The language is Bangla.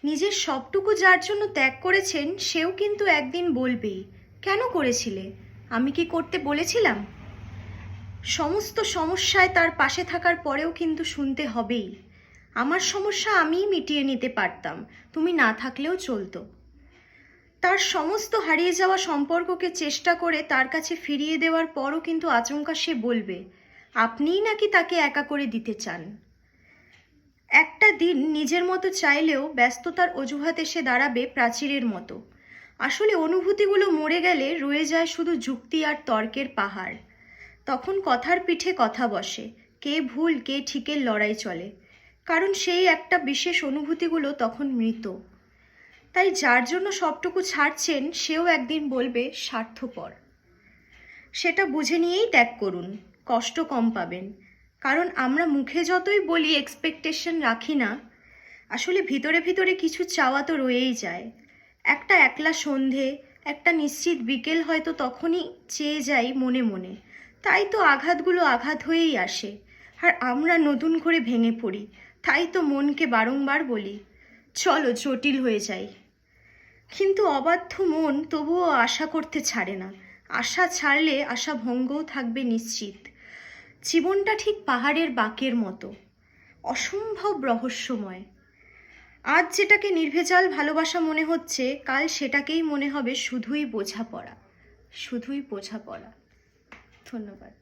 নিজের সবটুকু যার জন্য ত্যাগ করেছেন সেও কিন্তু একদিন বলবেই, কেন করেছিলে? আমি কি করতে বলেছিলাম? সমস্ত সমস্যায় তার পাশে থাকার পরেও কিন্তু শুনতে হবেই, আমার সমস্যা আমিই মিটিয়ে নিতে পারতাম, তুমি না থাকলেও চলতো। তার সমস্ত হারিয়ে যাওয়া সম্পর্ককে চেষ্টা করে তার কাছে ফিরিয়ে দেওয়ার পরও কিন্তু আচমকা সে বলবে আপনিই নাকি তাকে একা করে দিতে চান। একটা দিন নিজের মতো চাইলেও ব্যস্ততার অজুহাত এসে দাঁড়াবে প্রাচীরের মতো। আসলে অনুভূতিগুলো মরে গেলে রয়ে যায় শুধু যুক্তি আর তর্কের পাহাড়। তখন কথার পিঠে কথা বসে, কে ভুল কে ঠিকের লড়াই চলে, কারণ সেই একটা বিশেষ অনুভূতিগুলো তখন মৃত। তাই যার জন্য সবটুকু ছাড়ছেন সেও একদিন বলবে স্বার্থপর। সেটা বুঝে নিয়েই ত্যাগ করুন, কষ্ট কম পাবেন। কারণ আমরা মুখে যতই বলি এক্সপেকটেশন রাখি না, আসলে ভিতরে ভিতরে কিছু চাওয়া তো রয়েই যায়। একটা একলা সন্ধে, একটা নিশ্চিত বিকেল হয়তো তখনই চেয়ে যাই মনে মনে। তাই তো আঘাতগুলো আঘাত হয়েই আসে, আর আমরা নতুন করে ভেঙে পড়ি। তাই তো মনকে বারংবার বলি চলো জটিল হয়ে যাই। কিন্তু অবাধ্য মন তবুও আশা করতে ছাড়ে না। আশা ছাড়লে আশা ভঙ্গও থাকবে নিশ্চিত। জীবনটা ঠিক পাহাড়ের বাঁকের মতো, অসম্ভব রহস্যময়। আজ যেটাকে নির্ভেজাল ভালোবাসা মনে হচ্ছে, কাল সেটাকেই মনে হবে শুধুই বোঝাপড়া, শুধুই বোঝাপড়া। ধন্যবাদ।